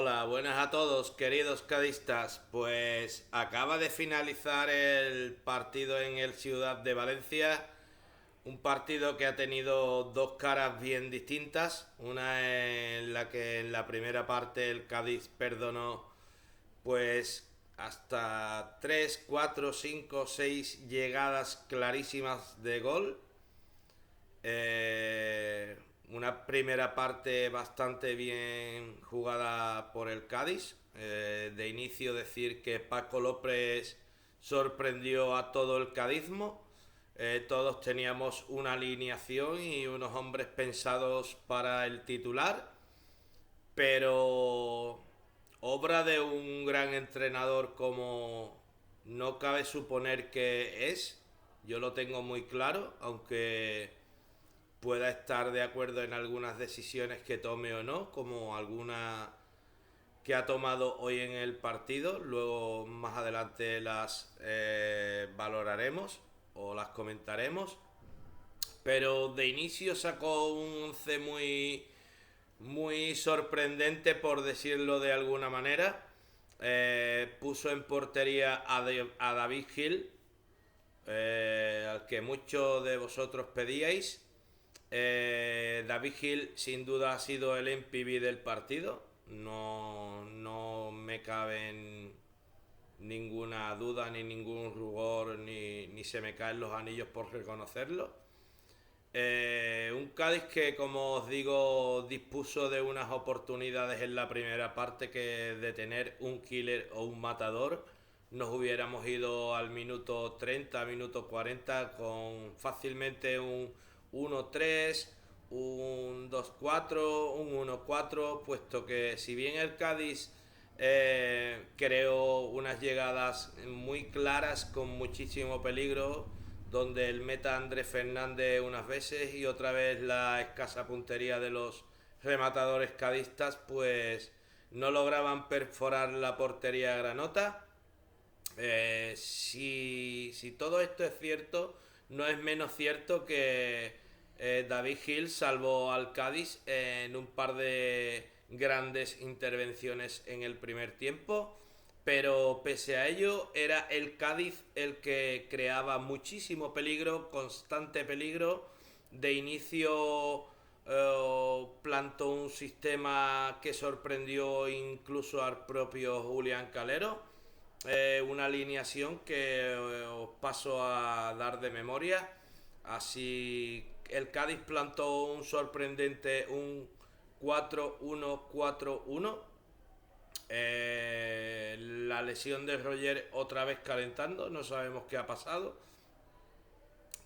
Hola, buenas a todos, queridos cadistas. Pues acaba de finalizar el partido en el Ciudad de Valencia, un partido que ha tenido dos caras bien distintas, una en la que en la primera parte el Cádiz perdonó pues hasta 3, 4, 5, 6 llegadas clarísimas de gol. Eh, una primera parte bastante bien jugada por el Cádiz. De inicio decir que Paco López sorprendió a todo el cadismo. Todos teníamos una alineación y unos hombres pensados para el titular, pero obra de un gran entrenador como no cabe suponer que es. Yo lo tengo muy claro, aunque pueda estar de acuerdo en algunas decisiones que tome o no, como alguna que ha tomado hoy en el partido. Luego más adelante las valoraremos o las comentaremos. Pero de inicio sacó un once muy sorprendente, por decirlo de alguna manera. Puso en portería a David Gil, al que muchos de vosotros pedíais. David Gil sin duda ha sido el MVP del partido. No me cabe ninguna duda, ni ningún rubor, ni se me caen los anillos por reconocerlo. Un Cádiz que, como os digo, dispuso de unas oportunidades en la primera parte que de tener un killer o un matador nos hubiéramos ido al minuto 30, minuto 40 con fácilmente un 1-3, un 2-4, un 1-4, puesto que si bien el Cádiz creó unas llegadas muy claras con muchísimo peligro, donde el meta Andrés Fernández unas veces y otra vez la escasa puntería de los rematadores cadistas, pues no lograban perforar la portería granota. Si todo esto es cierto, no es menos cierto que David Gil salvó al Cádiz en un par de grandes intervenciones en el primer tiempo, pero pese a ello era el Cádiz el que creaba muchísimo peligro, constante peligro. De inicio plantó un sistema que sorprendió incluso al propio Julián Calero, una alineación que os paso a dar de memoria. Así el Cádiz plantó un sorprendente un 4-1-4-1. La lesión de Roger otra vez calentando, no sabemos qué ha pasado,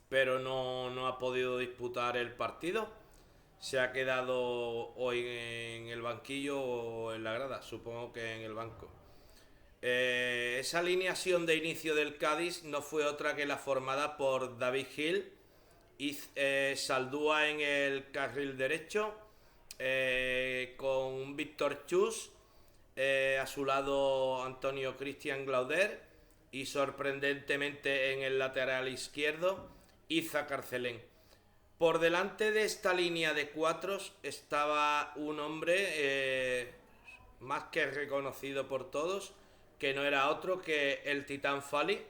pero no ha podido disputar el partido. Se ha quedado hoy en el banquillo o en la grada, supongo que en el banco. Esa alineación de inicio del Cádiz no fue otra que la formada por David Gil y Saldúa en el carril derecho, con Víctor Chus, a su lado Antonio Cristian Glauder y sorprendentemente en el lateral izquierdo Iza Carcelén. Por delante de esta línea de cuatros estaba un hombre más que reconocido por todos, que no era otro que el Titán Fali,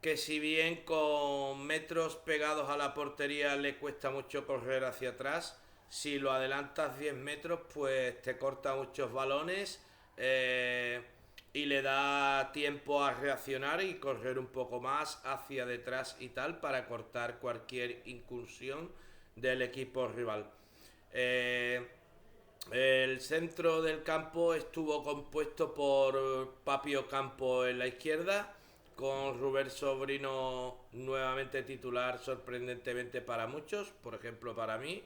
que si bien con metros pegados a la portería le cuesta mucho correr hacia atrás, si lo adelantas 10 metros pues te corta muchos balones, y le da tiempo a reaccionar y correr un poco más hacia detrás y tal para cortar cualquier incursión del equipo rival. El centro del campo estuvo compuesto por Papio Campo en la izquierda, con Rubén Sobrino nuevamente titular, sorprendentemente para muchos, por ejemplo para mí,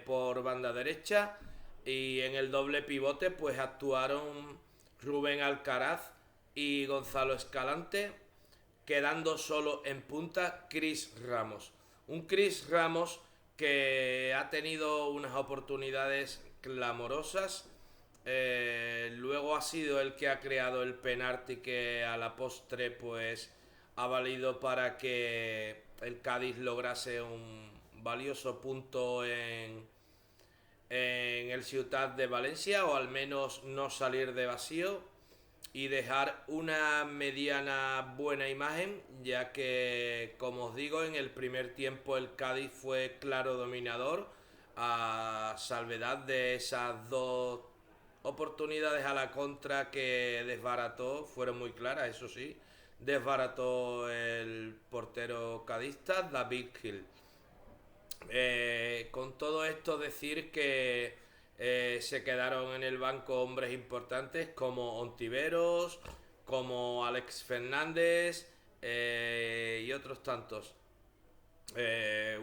por banda derecha. Y en el doble pivote pues actuaron Rubén Alcaraz y Gonzalo Escalante, quedando solo en punta Chris Ramos. Un Chris Ramos que ha tenido unas oportunidades clamorosas. Luego ha sido el que ha creado el penalti que a la postre pues ha valido para que el Cádiz lograse un valioso punto en el Ciutat de Valencia, o al menos no salir de vacío y dejar una mediana buena imagen, ya que, como os digo, en el primer tiempo el Cádiz fue claro dominador, a salvedad de esas dos oportunidades a la contra que desbarató, fueron muy claras, eso sí, desbarató el portero cadista David Gil. Con todo esto decir que se quedaron en el banco hombres importantes como Ontiveros, como Alex Fernández y otros tantos.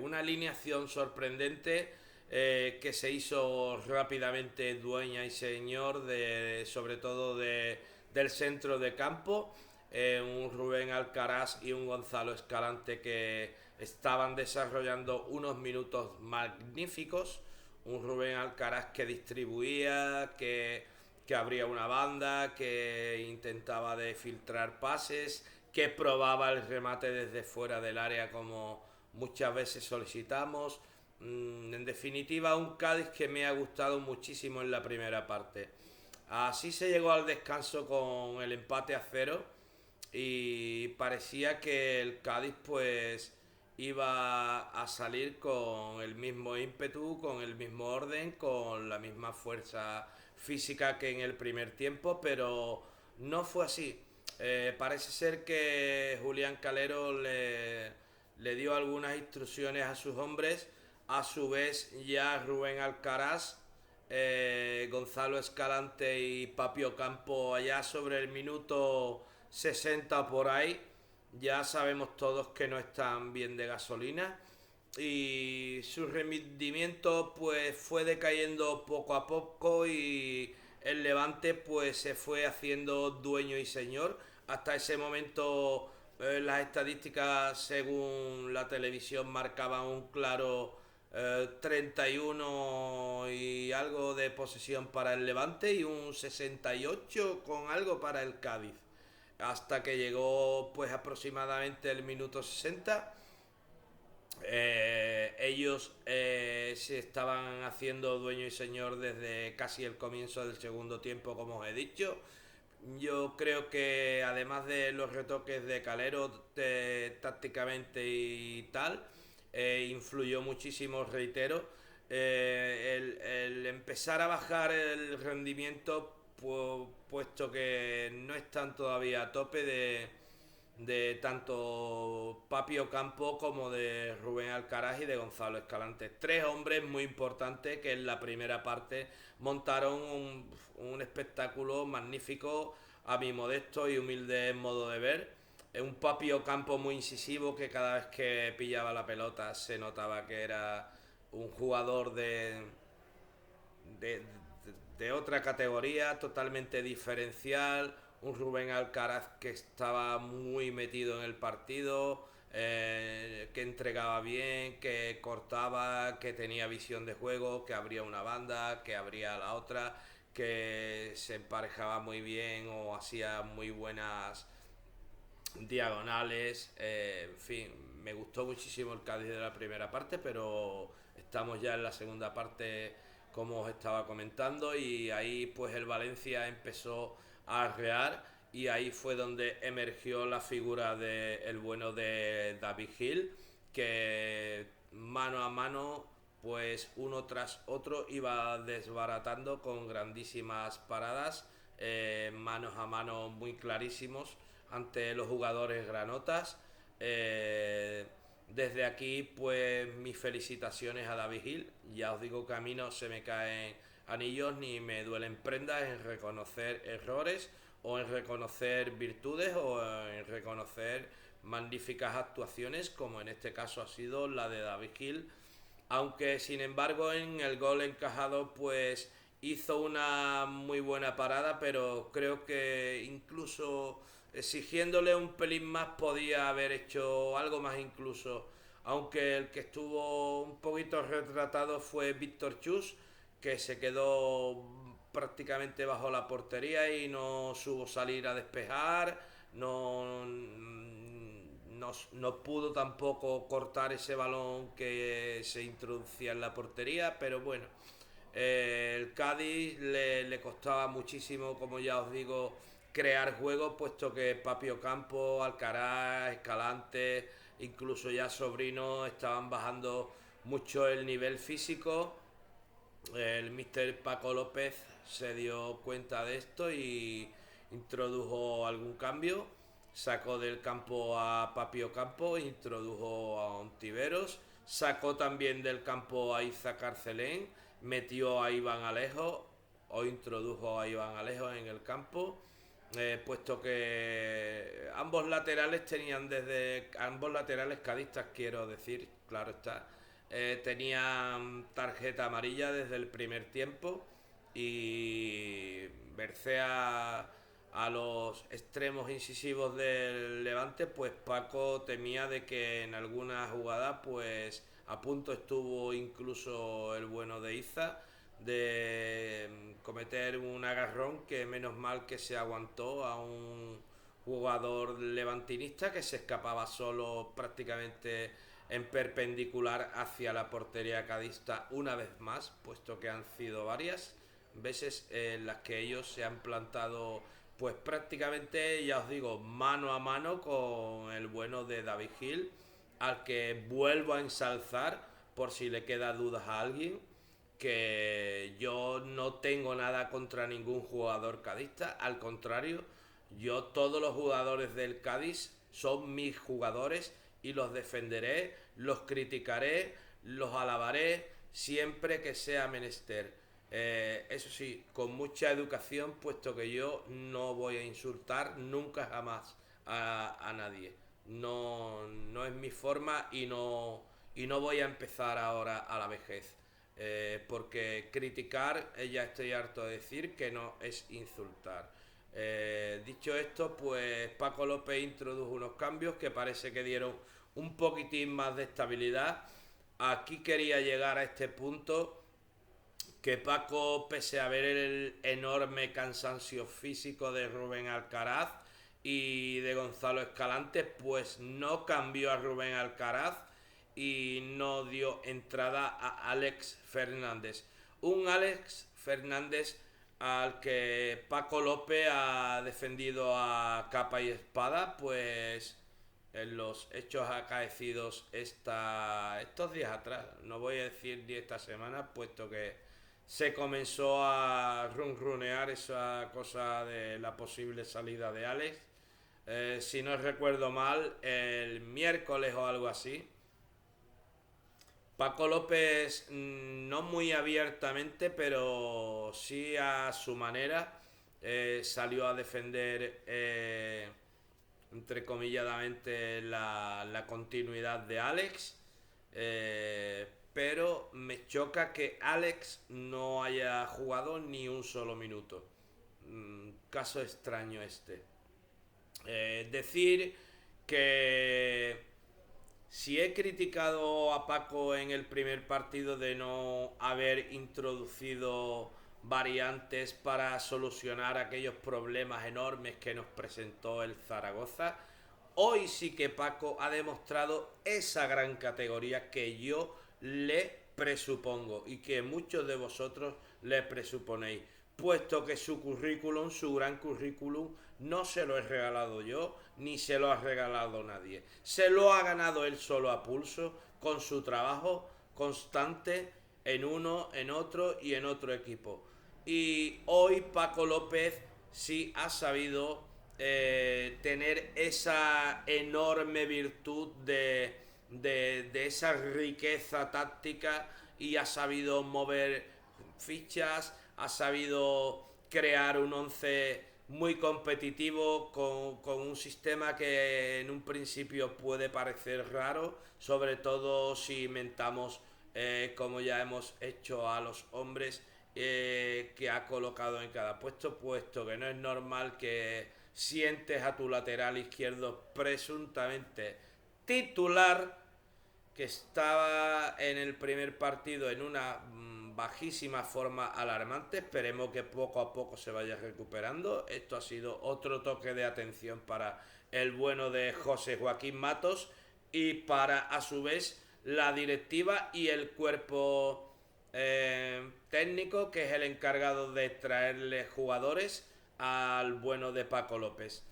Una alineación sorprendente que se hizo rápidamente dueña y señor sobre todo del centro de campo. Un Rubén Alcaraz y un Gonzalo Escalante que estaban desarrollando unos minutos magníficos. Un Rubén Alcaraz que distribuía, que abría una banda, que intentaba de filtrar pases, que probaba el remate desde fuera del área como muchas veces solicitamos. En definitiva, un Cádiz que me ha gustado muchísimo en la primera parte. Así se llegó al descanso con el empate a cero y parecía que el Cádiz pues iba a salir con el mismo ímpetu, con el mismo orden, con la misma fuerza física que en el primer tiempo, pero no fue así. Parece ser que Julián Calero le dio algunas instrucciones a sus hombres, a su vez ya Rubén Alcaraz, Gonzalo Escalante y Papio Campo allá sobre el minuto 60 por ahí, ya sabemos todos que no están bien de gasolina y su rendimiento pues fue decayendo poco a poco y el Levante pues se fue haciendo dueño y señor. Hasta ese momento las estadísticas según la televisión marcaban un claro 31 y algo de posesión para el Levante y un 68 con algo para el Cádiz. Hasta que llegó pues aproximadamente el minuto 60. Ellos se estaban haciendo dueño y señor desde casi el comienzo del segundo tiempo, como os he dicho. Yo creo que además de los retoques de Calero tácticamente y tal, influyó muchísimo, reitero, el empezar a bajar el rendimiento, puesto que no están todavía a tope de tanto Papio Campo como de Rubén Alcaraz y de Gonzalo Escalante. Tres hombres muy importantes que en la primera parte montaron un espectáculo magnífico a mi modesto y humilde modo de ver. Un Papio Campo muy incisivo que cada vez que pillaba la pelota se notaba que era un jugador de, de otra categoría, totalmente diferencial. Un Rubén Alcaraz que estaba muy metido en el partido, que entregaba bien, que cortaba, que tenía visión de juego, que abría una banda, que abría la otra, que se emparejaba muy bien o hacía muy buenas diagonales. En fin, me gustó muchísimo el Cádiz de la primera parte, pero estamos ya en la segunda parte, como os estaba comentando, y ahí pues el Valencia empezó a arrear y ahí fue donde emergió la figura de el bueno de David Gil, que mano a mano pues uno tras otro iba desbaratando con grandísimas paradas, manos a mano muy clarísimos ante los jugadores granotas. Desde aquí, pues mis felicitaciones a David Gil. Ya os digo que a mí no se me caen anillos ni me duelen prendas en reconocer errores o en reconocer virtudes o en reconocer magníficas actuaciones, como en este caso ha sido la de David Gil. Aunque sin embargo en el gol encajado pues hizo una muy buena parada, pero creo que incluso exigiéndole un pelín más podía haber hecho algo más incluso. Aunque el que estuvo un poquito retratado fue Víctor Chus, que se quedó prácticamente bajo la portería y no supo salir a despejar, no pudo tampoco cortar ese balón que se introducía en la portería, pero bueno, El Cádiz le costaba muchísimo, como ya os digo, crear juegos, puesto que Papi Ocampo, Alcaraz, Escalante, incluso ya Sobrino estaban bajando mucho el nivel físico. El mister Paco López se dio cuenta de esto y introdujo algún cambio. Sacó del campo a Papi Ocampo, introdujo a Ontiveros, sacó también del campo a Iza Carcelén, metió a Iván Alejo o introdujo a Iván Alejo en el campo, puesto que ambos laterales cadistas, quiero decir, claro está, tenían tarjeta amarilla desde el primer tiempo y Bercea a los extremos incisivos del Levante, pues Paco temía de que en alguna jugada pues a punto estuvo incluso el bueno de Iza de cometer un agarrón que menos mal que se aguantó a un jugador levantinista que se escapaba solo prácticamente en perpendicular hacia la portería cadista una vez más, puesto que han sido varias veces en las que ellos se han plantado pues prácticamente, ya os digo, mano a mano con el bueno de David Gil, al que vuelvo a ensalzar por si le queda dudas a alguien, que yo no tengo nada contra ningún jugador cadista, al contrario, yo todos los jugadores del Cádiz son mis jugadores y los defenderé, los criticaré, los alabaré siempre que sea menester. Eso sí, con mucha educación, puesto que yo no voy a insultar nunca jamás a nadie. No, no es mi forma y no voy a empezar ahora a la vejez. Porque criticar, ya estoy harto de decir que no es insultar. Dicho esto, pues Paco López introdujo unos cambios que parece que dieron un poquitín más de estabilidad. Aquí quería llegar a este punto, que Paco, pese a ver el enorme cansancio físico de Rubén Alcaraz y de Gonzalo Escalante, pues no cambió a Rubén Alcaraz y no dio entrada a Alex Fernández. Un Alex Fernández al que Paco López ha defendido a capa y espada, pues en los hechos acaecidos estos días atrás, no voy a decir ni esta semana, puesto que se comenzó a runrunear esa cosa de la posible salida de Alex. Si no recuerdo mal, el miércoles o algo así, Paco López, no muy abiertamente, pero sí a su manera, salió a defender, entrecomilladamente, la continuidad de Alex. Pero me choca que Alex no haya jugado ni un solo minuto. Caso extraño este. Decir que si he criticado a Paco en el primer partido de no haber introducido variantes para solucionar aquellos problemas enormes que nos presentó el Zaragoza, hoy sí que Paco ha demostrado esa gran categoría que yo le presupongo y que muchos de vosotros le presuponéis, puesto que su currículum, su gran currículum, no se lo he regalado yo, ni se lo ha regalado nadie. Se lo ha ganado él solo a pulso, con su trabajo constante en uno, en otro y en otro equipo. Y hoy Paco López sí ha sabido tener esa enorme virtud de esa riqueza táctica y ha sabido mover fichas, ha sabido crear un once muy competitivo con un sistema que en un principio puede parecer raro, sobre todo si inventamos, como ya hemos hecho, a los hombres que ha colocado en cada puesto, puesto que no es normal que sientes a tu lateral izquierdo presuntamente titular, que estaba en el primer partido en una bajísima forma alarmante. Esperemos que poco a poco se vaya recuperando. Esto ha sido otro toque de atención para el bueno de José Joaquín Matos y para, a su vez, la directiva y el cuerpo técnico que es el encargado de traerle jugadores al bueno de Paco López.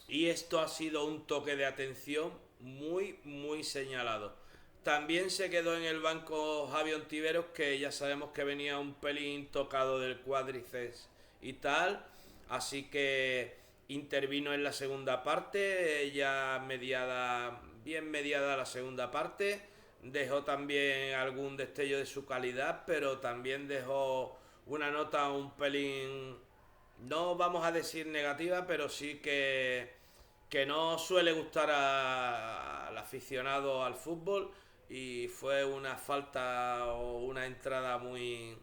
Y esto ha sido un toque de atención muy señalado. También se quedó en el banco Javi Ontiveros, que ya sabemos que venía un pelín tocado del cuádriceps y tal. Así que intervino en la segunda parte, ya mediada, bien mediada la segunda parte. Dejó también algún destello de su calidad, pero también dejó una nota un pelín, no vamos a decir negativa, pero sí que no suele gustar al aficionado al fútbol, y fue una falta o una entrada muy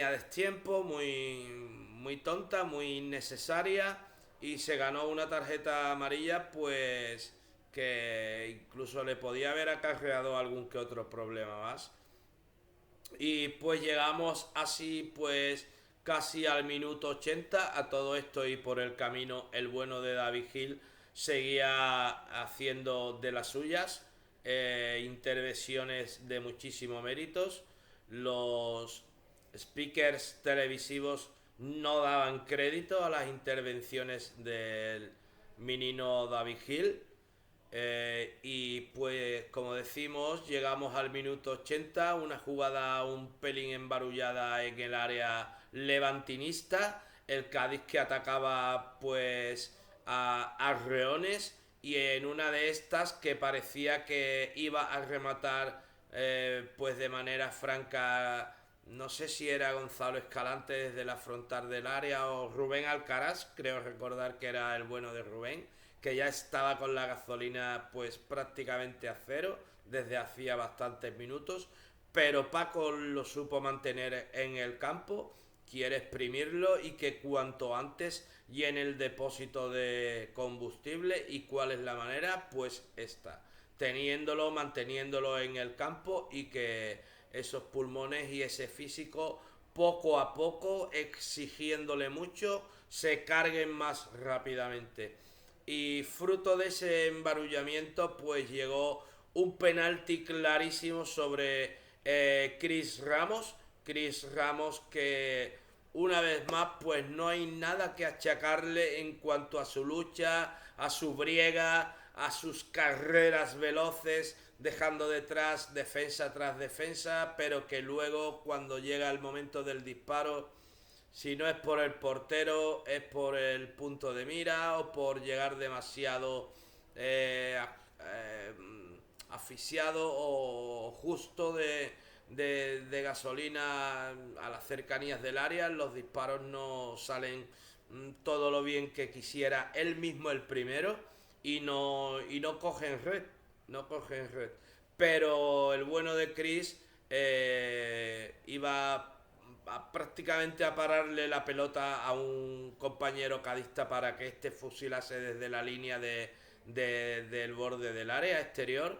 a destiempo, muy tonta, muy innecesaria, y se ganó una tarjeta amarilla pues que incluso le podía haber acarreado algún que otro problema más. Y pues llegamos así pues casi al minuto 80 a todo esto, y por el camino el bueno de David Gil seguía haciendo de las suyas, intervenciones de muchísimo méritos. Los speakers televisivos no daban crédito a las intervenciones del menino David Gil. Y pues como decimos, llegamos al minuto 80, una jugada un pelín embarullada en el área levantinista, el Cádiz que atacaba pues a Reones, y en una de estas que parecía que iba a rematar pues de manera franca, no sé si era Gonzalo Escalante desde la frontal del área o Rubén Alcaraz, creo recordar que era el bueno de Rubén, que ya estaba con la gasolina pues prácticamente a cero desde hacía bastantes minutos, pero Paco lo supo mantener en el campo, quiere exprimirlo y que cuanto antes llene el depósito de combustible. ¿Y cuál es la manera? Pues esta, teniéndolo, manteniéndolo en el campo, y que esos pulmones y ese físico poco a poco, exigiéndole mucho, se carguen más rápidamente. Y fruto de ese embarullamiento pues llegó un penalti clarísimo sobre Chris Ramos. Chris Ramos que una vez más pues no hay nada que achacarle en cuanto a su lucha, a su briega, a sus carreras veloces, dejando detrás defensa tras defensa, pero que luego cuando llega el momento del disparo, si no es por el portero, es por el punto de mira o por llegar demasiado eh, eh, asfixiado o justo de gasolina a las cercanías del área. Los disparos no salen todo lo bien que quisiera él mismo el primero, y no cogen red, no cogen red. Pero el bueno de Chris iba prácticamente a pararle la pelota a un compañero cadista para que este fusilase desde la línea del borde del área exterior,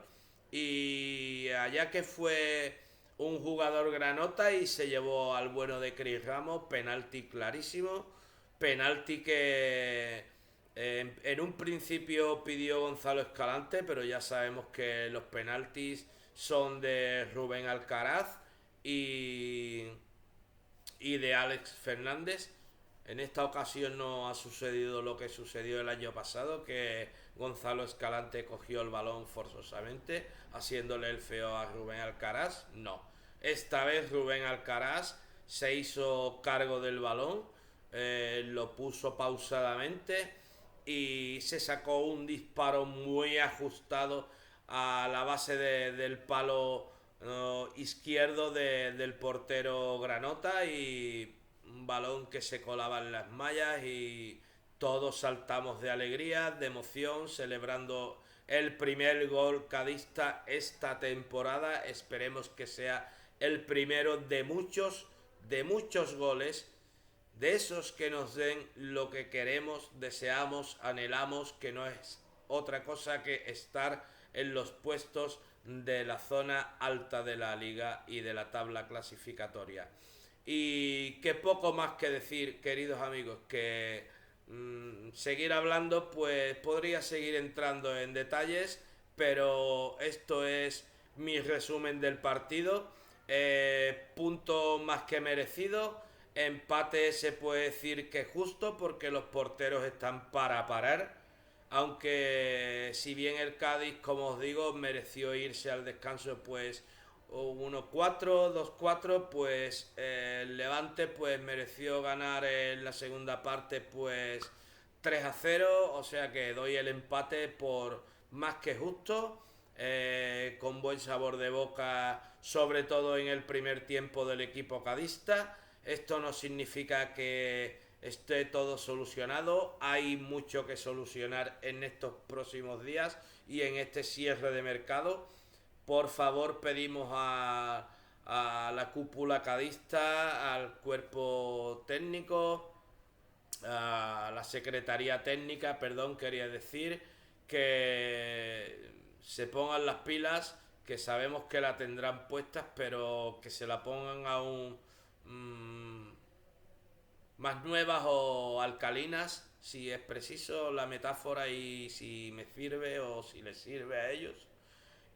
y allá que fue un jugador granota y se llevó al bueno de Chris Ramos, penalti clarísimo, penalti que en un principio pidió Gonzalo Escalante, pero ya sabemos que los penaltis son de Rubén Alcaraz y de Alex Fernández. En esta ocasión no ha sucedido lo que sucedió el año pasado, que Gonzalo Escalante cogió el balón forzosamente, haciéndole el feo a Rubén Alcaraz. No, esta vez Rubén Alcaraz se hizo cargo del balón, lo puso pausadamente y se sacó un disparo muy ajustado a la base del palo izquierdo del portero Granota, y un balón que se colaba en las mallas, y todos saltamos de alegría, de emoción, celebrando el primer gol cadista esta temporada. Esperemos que sea el primero de muchos goles, de esos que nos den lo que queremos, deseamos, anhelamos, que no es otra cosa que estar en los puestos de la zona alta de la liga y de la tabla clasificatoria. Y que poco más que decir, queridos amigos, que seguir hablando pues podría seguir entrando en detalles, pero esto es mi resumen del partido. Punto más que merecido. Empate se puede decir que justo porque los porteros están para parar. Aunque si bien el Cádiz, como os digo, mereció irse al descanso, pues 1-4, 2-4, pues el Levante pues mereció ganar en la segunda parte pues 3-0, o sea que doy el empate por más que justo, con buen sabor de boca, sobre todo en el primer tiempo del equipo cadista. Esto no significa que esté todo solucionado, hay mucho que solucionar en estos próximos días y en este cierre de mercado. Por favor, pedimos a la cúpula cadista, al cuerpo técnico, a la secretaría técnica, perdón, quería decir, que se pongan las pilas, que sabemos que la tendrán puestas, pero que se la pongan aún más nuevas o alcalinas, si es preciso la metáfora y si me sirve o si les sirve a ellos.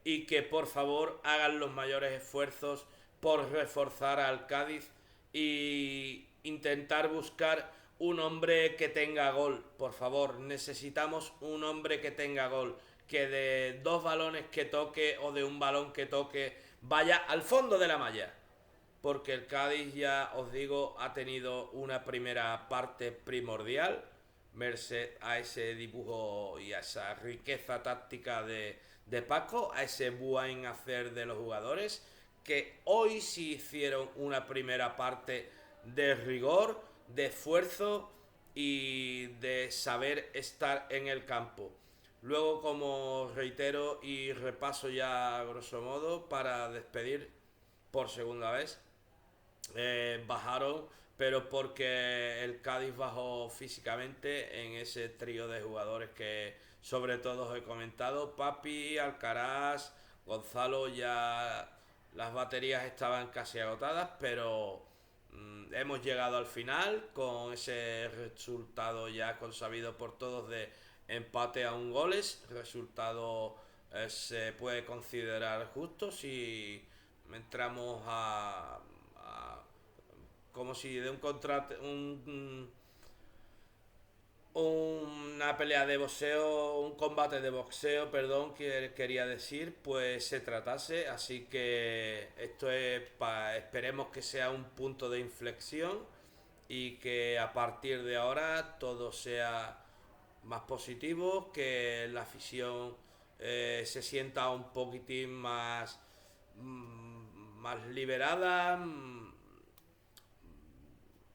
Y que por favor hagan los mayores esfuerzos por reforzar al Cádiz y intentar buscar un hombre que tenga gol. Por favor, necesitamos un hombre que tenga gol, que de dos balones que toque o de un balón que toque vaya al fondo de la malla, porque el Cádiz, ya os digo, ha tenido una primera parte primordial, merced a ese dibujo y a esa riqueza táctica de Paco, a ese buen hacer de los jugadores, que hoy sí hicieron una primera parte de rigor, de esfuerzo y de saber estar en el campo. Luego, como reitero y repaso ya a grosso modo para despedir por segunda vez, bajaron, pero porque el Cádiz bajó físicamente en ese trío de jugadores que sobre todo os he comentado. Papi, Alcaraz, Gonzalo, ya las baterías estaban casi agotadas, pero hemos llegado al final con ese resultado ya consabido por todos de empate a un goles. Resultado se puede considerar justo si entramos como si de un contrato una pelea de boxeo, un combate de boxeo, perdón, que quería decir, pues se tratase. Así que esto es esperemos que sea un punto de inflexión y que a partir de ahora todo sea más positivo, que la afición se sienta un poquitín más liberada.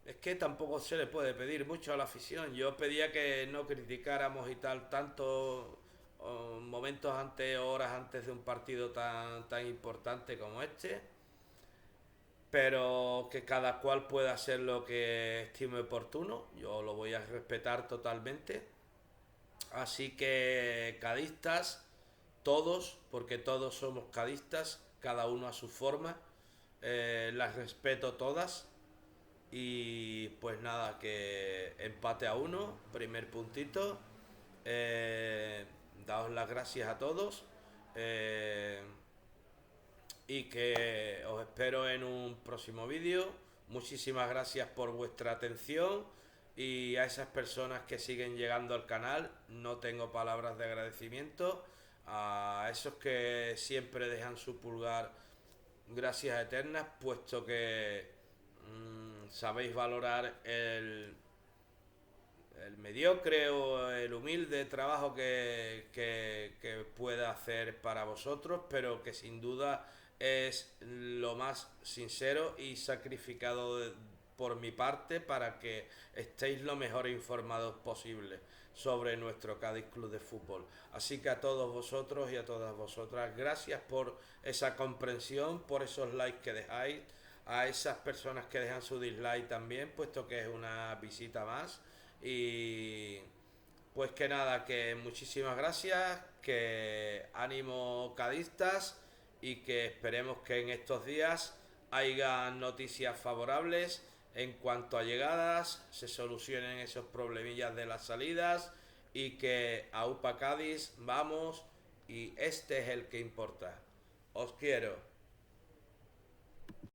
Es que tampoco se le puede pedir mucho a la afición. Yo pedía que no criticáramos y tal tanto momentos antes, horas antes de un partido tan importante como este, pero que cada cual pueda hacer lo que estime oportuno. Yo lo voy a respetar totalmente. Así que cadistas, todos, porque todos somos cadistas, cada uno a su forma, las respeto todas. Y pues nada, que empate a uno, primer puntito. Daos las gracias a todos. eh, y que os espero en un próximo vídeo. Muchísimas gracias por vuestra atención y a esas personas que siguen llegando al canal, no tengo palabras de agradecimiento. A esos que siempre dejan su pulgar, gracias eternas, puesto que sabéis valorar el mediocre o el humilde trabajo que pueda hacer para vosotros, pero que sin duda es lo más sincero y sacrificado por mi parte para que estéis lo mejor informados posible sobre nuestro Cádiz Club de Fútbol. Así que a todos vosotros y a todas vosotras, gracias por esa comprensión, por esos likes que dejáis, a esas personas que dejan su dislike también, puesto que es una visita más. Y pues que nada, que muchísimas gracias, que ánimo cadistas y que esperemos que en estos días haya noticias favorables en cuanto a llegadas, se solucionen esos problemillas de las salidas y que a UPA Cádiz vamos y este es el que importa. Os quiero.